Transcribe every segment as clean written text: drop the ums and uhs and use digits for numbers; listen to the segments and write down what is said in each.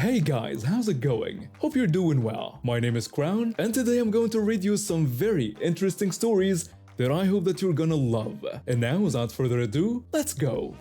Hey guys, how's it going? Hope you're doing well. My name is Crown, and today I'm going to read you some very interesting stories that I hope that you're gonna love. And now, without further ado, let's go!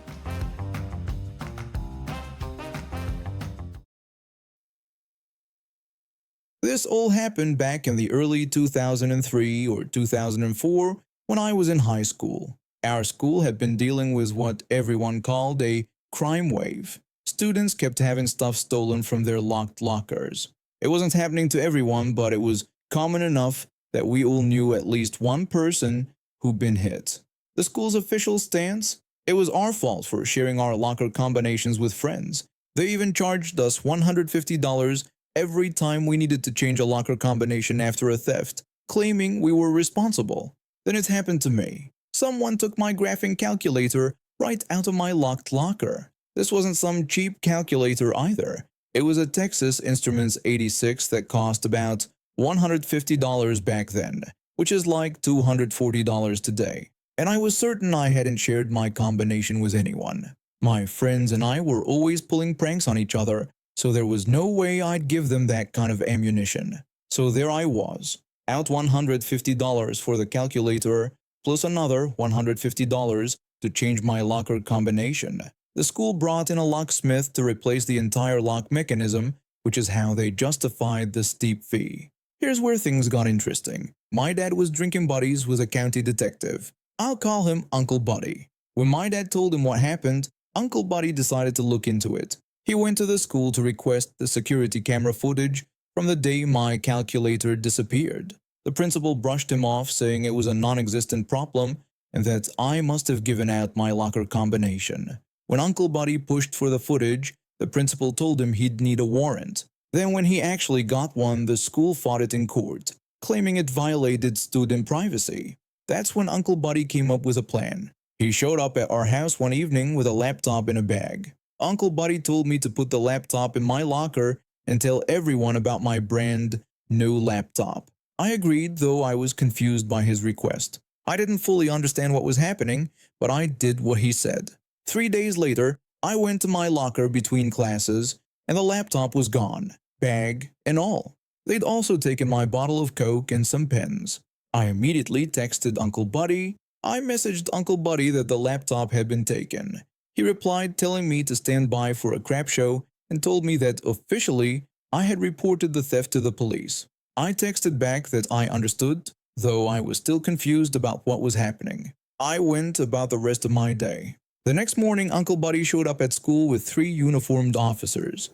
This all happened back in the early 2003 or 2004 when I was in high school. Our school had been dealing with what everyone called a crime wave. Students kept having stuff stolen from their locked lockers. It wasn't happening to everyone, but it was common enough that we all knew at least one person who'd been hit. The school's official stance? It was our fault for sharing our locker combinations with friends. They even charged us $150 every time we needed to change a locker combination after a theft, claiming we were responsible. Then it happened to me. Someone took my graphing calculator right out of my locked locker. This wasn't some cheap calculator either. It was a Texas Instruments 86 that cost about $150 back then, which is like $240 today. And I was certain I hadn't shared my combination with anyone. My friends and I were always pulling pranks on each other, so there was no way I'd give them that kind of ammunition. So there I was, out $150 for the calculator, plus another $150 to change my locker combination. The school brought in a locksmith to replace the entire lock mechanism, which is how they justified the steep fee. Here's where things got interesting. My dad was drinking buddies with a county detective. I'll call him Uncle Buddy. When my dad told him what happened, Uncle Buddy decided to look into it. He went to the school to request the security camera footage from the day my calculator disappeared. The principal brushed him off, saying it was a non-existent problem and that I must have given out my locker combination. When Uncle Buddy pushed for the footage, the principal told him he'd need a warrant. Then when he actually got one, the school fought it in court, claiming it violated student privacy. That's when Uncle Buddy came up with a plan. He showed up at our house one evening with a laptop in a bag. Uncle Buddy told me to put the laptop in my locker and tell everyone about my brand new laptop. I agreed, though I was confused by his request. I didn't fully understand what was happening, but I did what he said. 3 days later, I went to my locker between classes, and the laptop was gone, bag and all. They'd also taken my bottle of Coke and some pens. I immediately texted Uncle Buddy. I messaged Uncle Buddy that the laptop had been taken. He replied telling me to stand by for a crap show and told me that officially I had reported the theft to the police. I texted back that I understood, though I was still confused about what was happening. I went about the rest of my day. The next morning, Uncle Buddy showed up at school with 3 uniformed officers.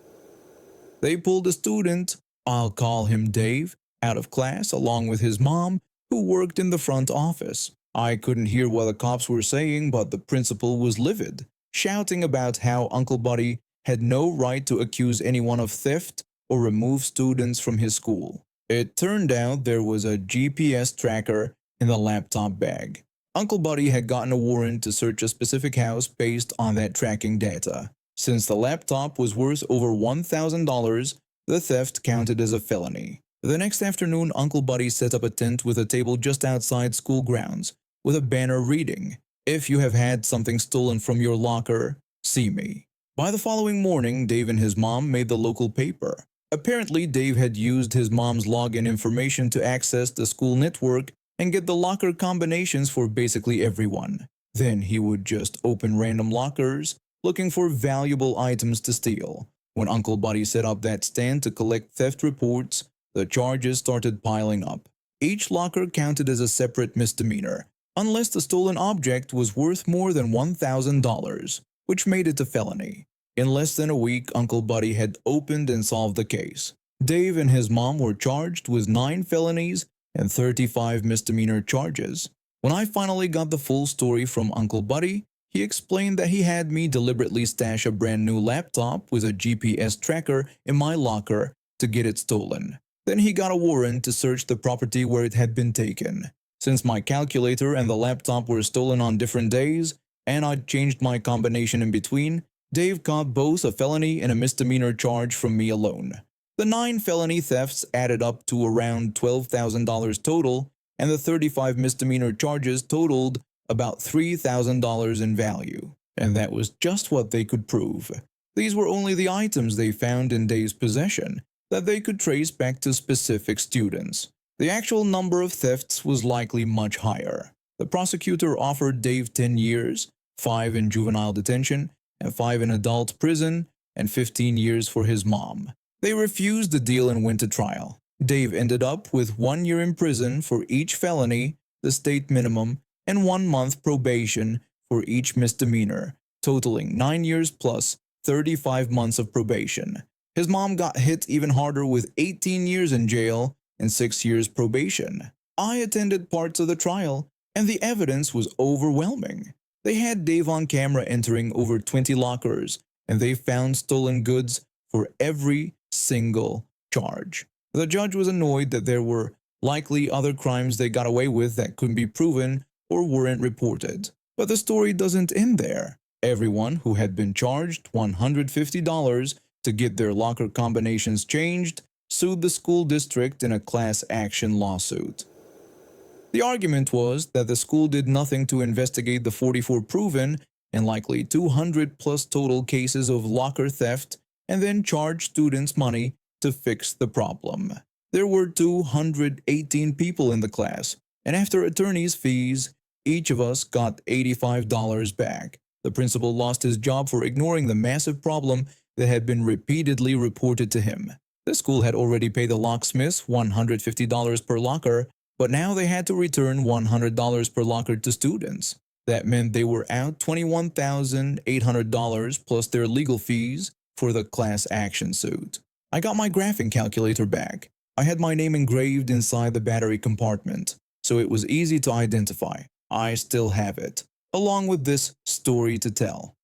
They pulled a student, I'll call him Dave, out of class along with his mom, who worked in the front office. I couldn't hear what the cops were saying, but the principal was livid, shouting about how Uncle Buddy had no right to accuse anyone of theft or remove students from his school. It turned out there was a GPS tracker in the laptop bag. Uncle Buddy had gotten a warrant to search a specific house based on that tracking data. Since the laptop was worth over $1,000, the theft counted as a felony. The next afternoon, Uncle Buddy set up a tent with a table just outside school grounds, with a banner reading, "If you have had something stolen from your locker, see me." By the following morning, Dave and his mom made the local paper. Apparently, Dave had used his mom's login information to access the school network and get the locker combinations for basically everyone. Then he would just open random lockers, looking for valuable items to steal. When Uncle Buddy set up that stand to collect theft reports, the charges started piling up. Each locker counted as a separate misdemeanor, unless the stolen object was worth more than $1,000, which made it a felony. In less than a week, Uncle Buddy had opened and solved the case. Dave and his mom were charged with 9 felonies and 35 misdemeanor charges. When I finally got the full story from Uncle Buddy, he explained that he had me deliberately stash a brand new laptop with a GPS tracker in my locker to get it stolen. Then he got a warrant to search the property where it had been taken. Since my calculator and the laptop were stolen on different days, and I'd changed my combination in between, Dave got both a felony and a misdemeanor charge from me alone. The 9 felony thefts added up to around $12,000 total, and the 35 misdemeanor charges totaled about $3,000 in value. And that was just what they could prove. These were only the items they found in Dave's possession that they could trace back to specific students. The actual number of thefts was likely much higher. The prosecutor offered Dave 10 years, 5 in juvenile detention, and 5 in adult prison, and 15 years for his mom. They refused the deal and went to trial. Dave ended up with 1 year in prison for each felony, the state minimum, and 1 month probation for each misdemeanor, totaling 9 years plus 35 months of probation. His mom got hit even harder with 18 years in jail and 6 years probation. I attended parts of the trial, and the evidence was overwhelming. They had Dave on camera entering over 20 lockers, and they found stolen goods for every single charge. The judge was annoyed that there were likely other crimes they got away with that couldn't be proven or weren't reported. But the story doesn't end there. Everyone who had been charged $150 to get their locker combinations changed sued the school district in a class action lawsuit. The argument was that the school did nothing to investigate the 44 proven and likely 200 plus total cases of locker theft and then charge students money to fix the problem. There were 218 people in the class, and after attorney's fees, each of us got $85 back. The principal lost his job for ignoring the massive problem that had been repeatedly reported to him. The school had already paid the locksmiths $150 per locker, but now they had to return $100 per locker to students. That meant they were out $21,800 plus their legal fees for the class action suit. I got my graphing calculator back. I had my name engraved inside the battery compartment, so it was easy to identify. I still have it, along with this story to tell.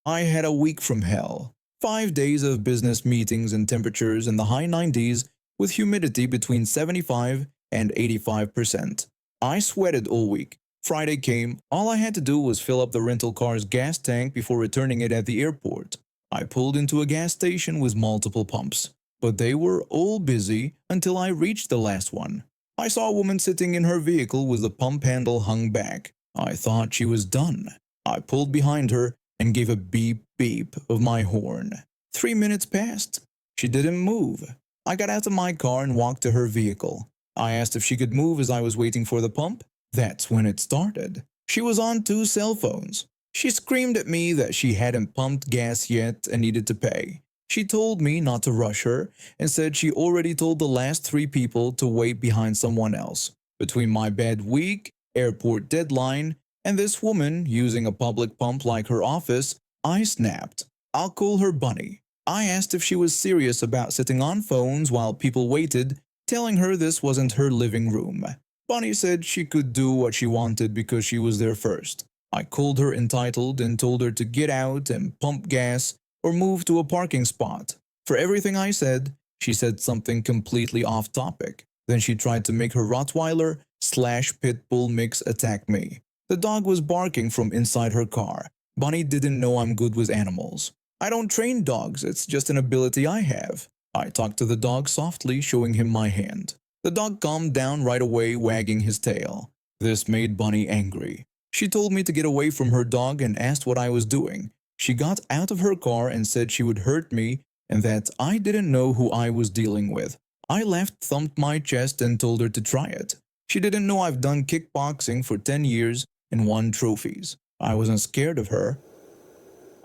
I had a week from hell. 5 days of business meetings and temperatures in the high 90s with humidity between 75 and 85%. I sweated all week. Friday came, all I had to do was fill up the rental car's gas tank before returning it at the airport. I pulled into a gas station with multiple pumps, but they were all busy until I reached the last one. I saw a woman sitting in her vehicle with the pump handle hung back. I thought she was done. I pulled behind her and gave a beep beep of my horn. 3 minutes passed. She didn't move. I got out of my car and walked to her vehicle. I asked if she could move as I was waiting for the pump. That's when it started. She was on 2 cell phones. She screamed at me that she hadn't pumped gas yet and needed to pay. She told me not to rush her and said she already told the last 3 people to wait behind someone else. Between my bad week, airport deadline, and this woman using a public pump like her office, I snapped. I'll call her Bunny. I asked if she was serious about sitting on phones while people waited, telling her this wasn't her living room. Bunny said she could do what she wanted because she was there first. I called her entitled and told her to get out and pump gas or move to a parking spot. For everything I said, she said something completely off topic. Then she tried to make her Rottweiler/pit bull mix attack me. The dog was barking from inside her car. Bunny didn't know I'm good with animals. I don't train dogs, it's just an ability I have. I talked to the dog softly, showing him my hand. The dog calmed down right away, wagging his tail. This made Bunny angry. She told me to get away from her dog and asked what I was doing. She got out of her car and said she would hurt me and that I didn't know who I was dealing with. I laughed, thumped my chest, and told her to try it. She didn't know I've done kickboxing for 10 years and won trophies. I wasn't scared of her.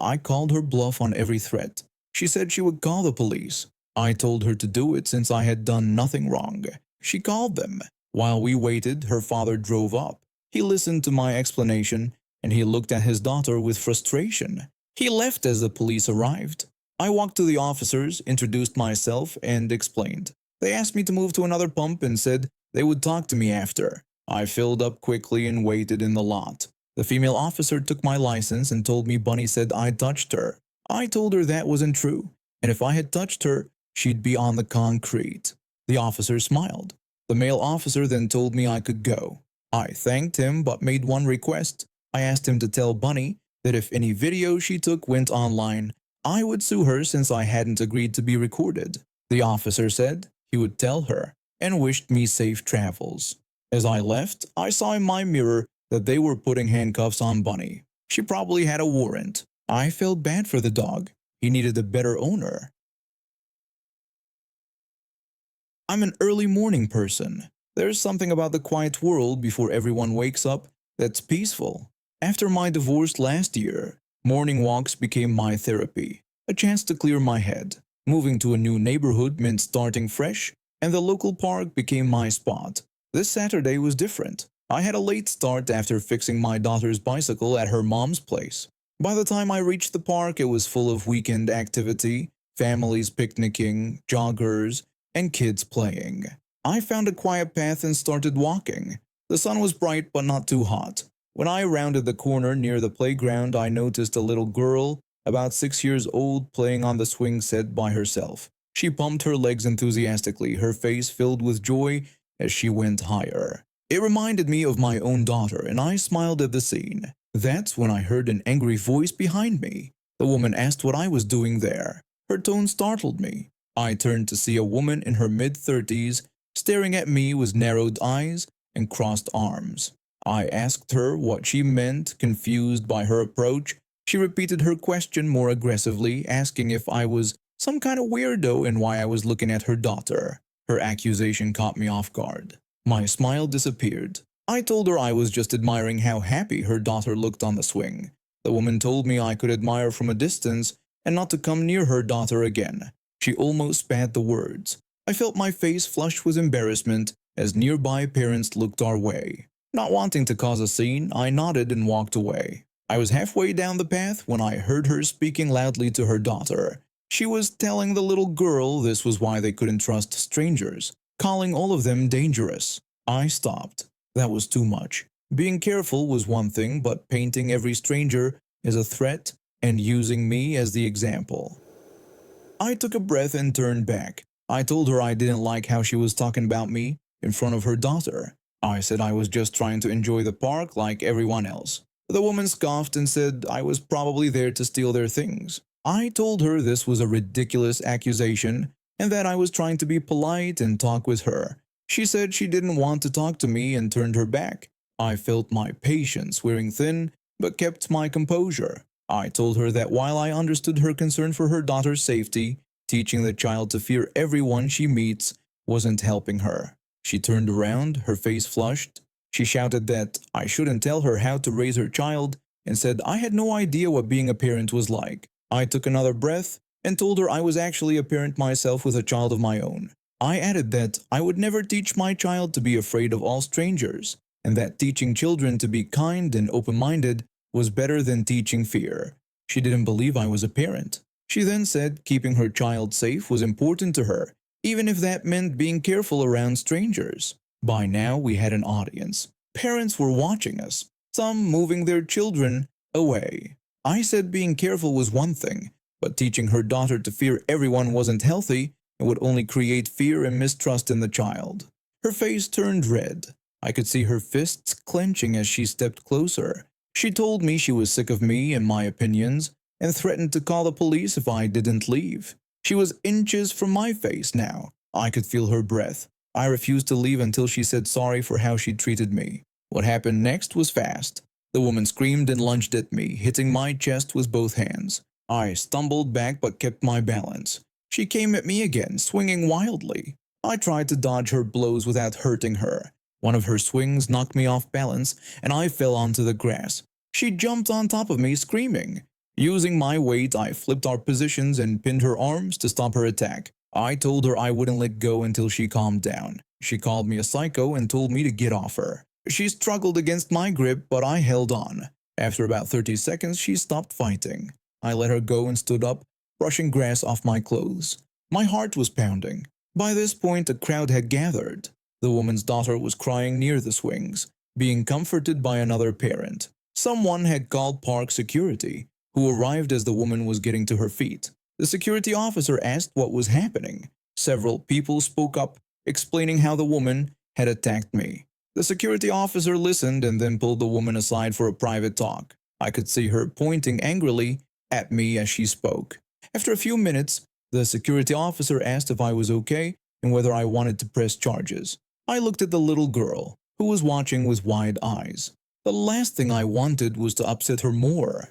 I called her bluff on every threat. She said she would call the police. I told her to do it since I had done nothing wrong. She called them. While we waited, her father drove up. He listened to my explanation, and he looked at his daughter with frustration. He left as the police arrived. I walked to the officers, introduced myself, and explained. They asked me to move to another pump and said they would talk to me after. I filled up quickly and waited in the lot. The female officer took my license and told me Bunny said I touched her. I told her that wasn't true, and if I had touched her, she'd be on the concrete. The officer smiled. The male officer then told me I could go. I thanked him but made one request. I asked him to tell Bunny that if any video she took went online, I would sue her since I hadn't agreed to be recorded. The officer said he would tell her and wished me safe travels. As I left, I saw in my mirror that they were putting handcuffs on Bunny. She probably had a warrant. I felt bad for the dog. He needed a better owner. I'm an early morning person. There's something about the quiet world before everyone wakes up that's peaceful. After my divorce last year, morning walks became my therapy, a chance to clear my head. Moving to a new neighborhood meant starting fresh, and the local park became my spot. This Saturday was different. I had a late start after fixing my daughter's bicycle at her mom's place. By the time I reached the park, it was full of weekend activity, families picnicking, joggers, and kids playing. I found a quiet path and started walking. The sun was bright but not too hot. When I rounded the corner near the playground, I noticed a little girl, about 6 years old, playing on the swing set by herself. She pumped her legs enthusiastically, her face filled with joy as she went higher. It reminded me of my own daughter, and I smiled at the scene. That's when I heard an angry voice behind me. The woman asked what I was doing there. Her tone startled me. I turned to see a woman in her mid-30s staring at me with narrowed eyes and crossed arms. I asked her what she meant, confused by her approach. She repeated her question more aggressively, asking if I was some kind of weirdo and why I was looking at her daughter. Her accusation caught me off guard. My smile disappeared. I told her I was just admiring how happy her daughter looked on the swing. The woman told me I could admire from a distance and not to come near her daughter again. She almost spat the words. I felt my face flush with embarrassment as nearby parents looked our way. Not wanting to cause a scene, I nodded and walked away. I was halfway down the path when I heard her speaking loudly to her daughter. She was telling the little girl this was why they couldn't trust strangers, calling all of them dangerous. I stopped. That was too much. Being careful was one thing, but painting every stranger as a threat and using me as the example. I took a breath and turned back. I told her I didn't like how she was talking about me in front of her daughter. I said I was just trying to enjoy the park like everyone else. The woman scoffed and said I was probably there to steal their things. I told her this was a ridiculous accusation and that I was trying to be polite and talk with her. She said she didn't want to talk to me and turned her back. I felt my patience wearing thin but kept my composure. I told her that while I understood her concern for her daughter's safety, teaching the child to fear everyone she meets wasn't helping her. She turned around, her face flushed. She shouted that I shouldn't tell her how to raise her child and said I had no idea what being a parent was like. I took another breath and told her I was actually a parent myself with a child of my own. I added that I would never teach my child to be afraid of all strangers, and that teaching children to be kind and open-minded was better than teaching fear. She didn't believe I was a parent. She then said keeping her child safe was important to her, even if that meant being careful around strangers. By now, we had an audience. Parents were watching us, some moving their children away. I said being careful was one thing, but teaching her daughter to fear everyone wasn't healthy and would only create fear and mistrust in the child. Her face turned red. I could see her fists clenching as she stepped closer. She told me she was sick of me and my opinions and threatened to call the police if I didn't leave. She was inches from my face now. I could feel her breath. I refused to leave until she said sorry for how she treated me. What happened next was fast. The woman screamed and lunged at me, hitting my chest with both hands. I stumbled back but kept my balance. She came at me again, swinging wildly. I tried to dodge her blows without hurting her. One of her swings knocked me off balance, and I fell onto the grass. She jumped on top of me, screaming. Using my weight, I flipped our positions and pinned her arms to stop her attack. I told her I wouldn't let go until she calmed down. She called me a psycho and told me to get off her. She struggled against my grip, but I held on. After about 30 seconds, she stopped fighting. I let her go and stood up, brushing grass off my clothes. My heart was pounding. By this point, a crowd had gathered. The woman's daughter was crying near the swings, being comforted by another parent. Someone had called park security, who arrived as the woman was getting to her feet. The security officer asked what was happening. Several people spoke up, explaining how the woman had attacked me. The security officer listened and then pulled the woman aside for a private talk. I could see her pointing angrily at me as she spoke. After a few minutes, the security officer asked if I was okay and whether I wanted to press charges. I looked at the little girl, who was watching with wide eyes. The last thing I wanted was to upset her more.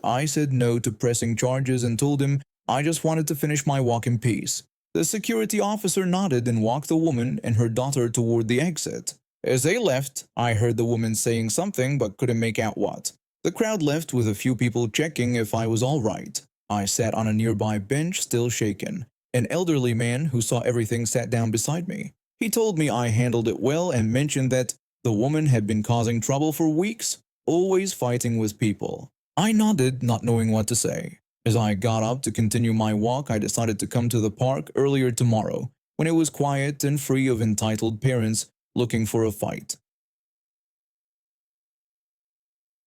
I said no to pressing charges and told him I just wanted to finish my walk in peace. The security officer nodded and walked the woman and her daughter toward the exit. As they left, I heard the woman saying something but couldn't make out what. The crowd left with a few people checking if I was all right. I sat on a nearby bench, still shaken. An elderly man who saw everything sat down beside me. He told me I handled it well and mentioned that the woman had been causing trouble for weeks, always fighting with people. I nodded, not knowing what to say. As I got up to continue my walk, I decided to come to the park earlier tomorrow, when it was quiet and free of entitled parents looking for a fight.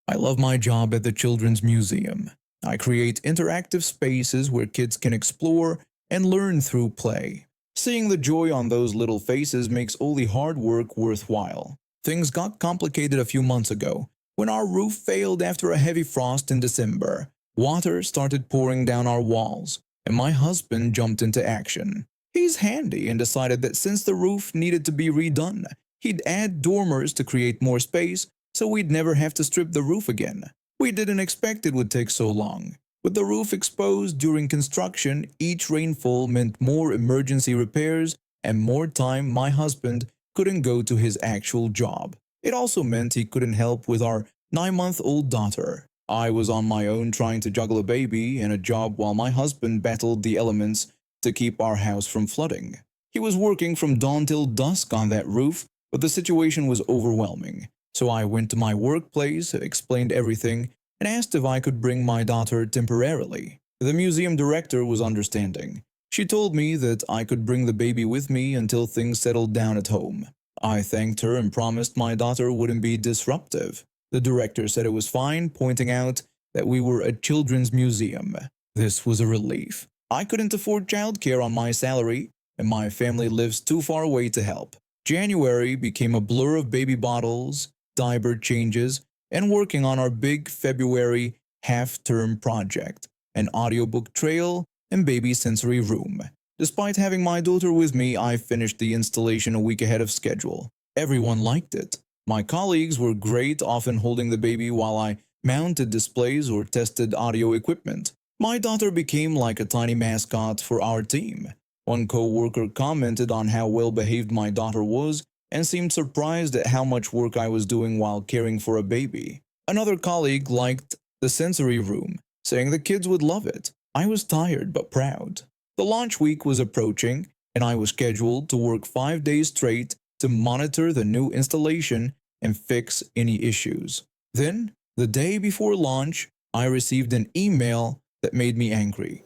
I love my job at the Children's Museum. I create interactive spaces where kids can explore and learn through play. Seeing the joy on those little faces makes all the hard work worthwhile. Things got complicated a few months ago when our roof failed after a heavy frost in December. Water started pouring down our walls, and my husband jumped into action. He's handy and decided that since the roof needed to be redone, he'd add dormers to create more space so we'd never have to strip the roof again. We didn't expect it would take so long. With the roof exposed during construction, each rainfall meant more emergency repairs and more time my husband couldn't go to his actual job. It also meant he couldn't help with our 9-month-old daughter. I was on my own trying to juggle a baby and a job while my husband battled the elements to keep our house from flooding. He was working from dawn till dusk on that roof, but the situation was overwhelming. So I went to my workplace, explained everything, and asked if I could bring my daughter temporarily. The museum director was understanding. She told me that I could bring the baby with me until things settled down at home. I thanked her and promised my daughter wouldn't be disruptive. The director said it was fine, pointing out that we were a children's museum. This was a relief. I couldn't afford childcare on my salary, and my family lives too far away to help. January became a blur of baby bottles, diaper changes, and working on our big February half-term project, an audiobook trail and baby sensory room. Despite having my daughter with me, I finished the installation a week ahead of schedule. Everyone liked it. My colleagues were great, often holding the baby while I mounted displays or tested audio equipment. My daughter became like a tiny mascot for our team. One co-worker commented on how well-behaved my daughter was and seemed surprised at how much work I was doing while caring for a baby. Another colleague liked the sensory room, saying the kids would love it. I was tired but proud. The launch week was approaching, and I was scheduled to work 5 days straight to monitor the new installation and fix any issues. Then, the day before launch, I received an email that made me angry.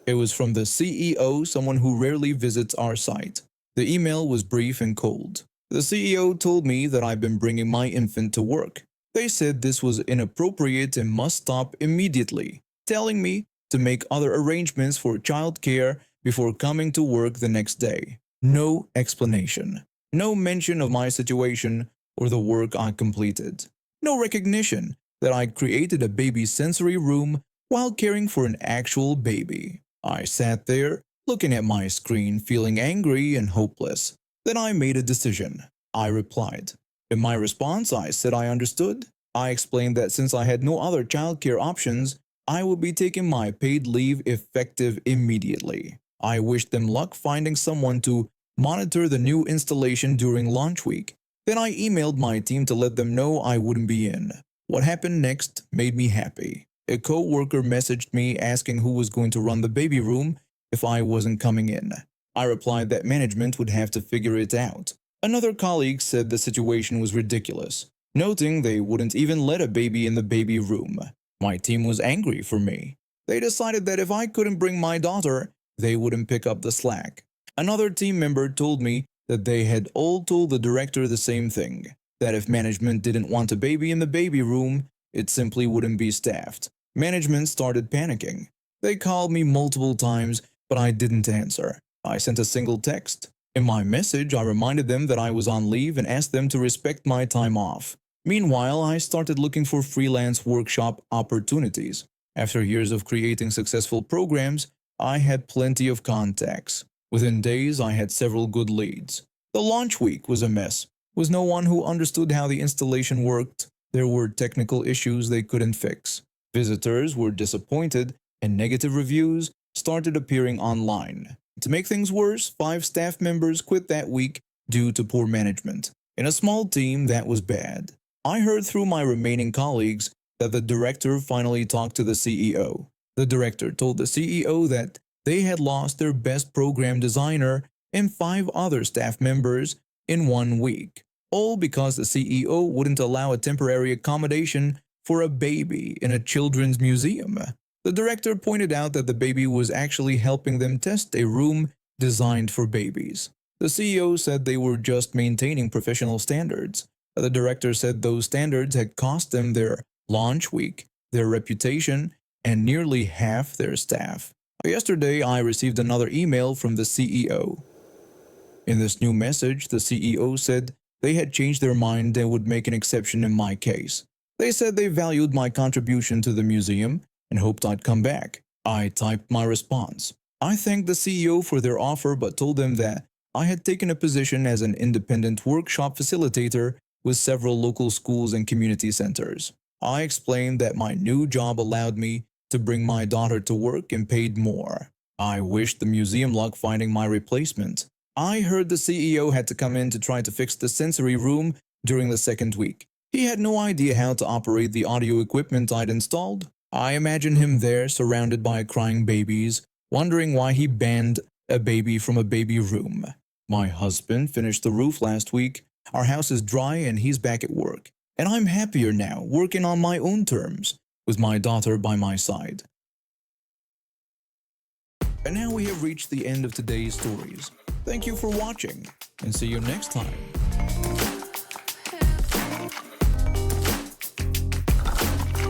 It was from the CEO, someone who rarely visits our site. The email was brief and cold. The CEO told me that I've been bringing my infant to work. They said this was inappropriate and must stop immediately, telling me to make other arrangements for childcare before coming to work the next day. No explanation. No mention of my situation or the work I completed. No recognition that I created a baby sensory room while caring for an actual baby. I sat there, looking at my screen, feeling angry and hopeless. Then I made a decision. I replied. In my response, I said I understood. I explained that since I had no other childcare options, I would be taking my paid leave effective immediately. I wished them luck finding someone to monitor the new installation during launch week. Then I emailed my team to let them know I wouldn't be in. What happened next made me happy. A co-worker messaged me asking who was going to run the baby room if I wasn't coming in. I replied that management would have to figure it out. Another colleague said the situation was ridiculous, noting they wouldn't even let a baby in the baby room. My team was angry for me. They decided that if I couldn't bring my daughter, they wouldn't pick up the slack. Another team member told me that they had all told the director the same thing, that if management didn't want a baby in the baby room, it simply wouldn't be staffed. Management started panicking. They called me multiple times, but I didn't answer. I sent a single text. In my message, I reminded them that I was on leave and asked them to respect my time off. Meanwhile, I started looking for freelance workshop opportunities. After years of creating successful programs, I had plenty of contacts. Within days, I had several good leads. The launch week was a mess, was no one who understood how the installation worked. There were technical issues they couldn't fix. Visitors were disappointed, and negative reviews started appearing online. To make things worse, 5 staff members quit that week due to poor management. In a small team, that was bad. I heard through my remaining colleagues that the director finally talked to the CEO. The director told the CEO that they had lost their best program designer and 5 other staff members in 1 week, all because the CEO wouldn't allow a temporary accommodation for a baby in a children's museum. The director pointed out that the baby was actually helping them test a room designed for babies. The CEO said they were just maintaining professional standards. The director said those standards had cost them their launch week, their reputation, and nearly half their staff. Yesterday, I received another email from the CEO. In this new message, the CEO said they had changed their mind and would make an exception in my case. They said they valued my contribution to the museum and hoped I'd come back. I typed my response. I thanked the CEO for their offer but told them that I had taken a position as an independent workshop facilitator with several local schools and community centers. I explained that my new job allowed me to bring my daughter to work and paid more. I wished the museum luck finding my replacement. I heard the CEO had to come in to try to fix the sensory room during the 2nd week. He had no idea how to operate the audio equipment I'd installed. I imagine him there surrounded by crying babies, wondering why he banned a baby from a baby room. My husband finished the roof last week. Our house is dry and he's back at work. And I'm happier now, working on my own terms, with my daughter by my side. And now we have reached the end of today's stories. Thank you for watching, and see you next time.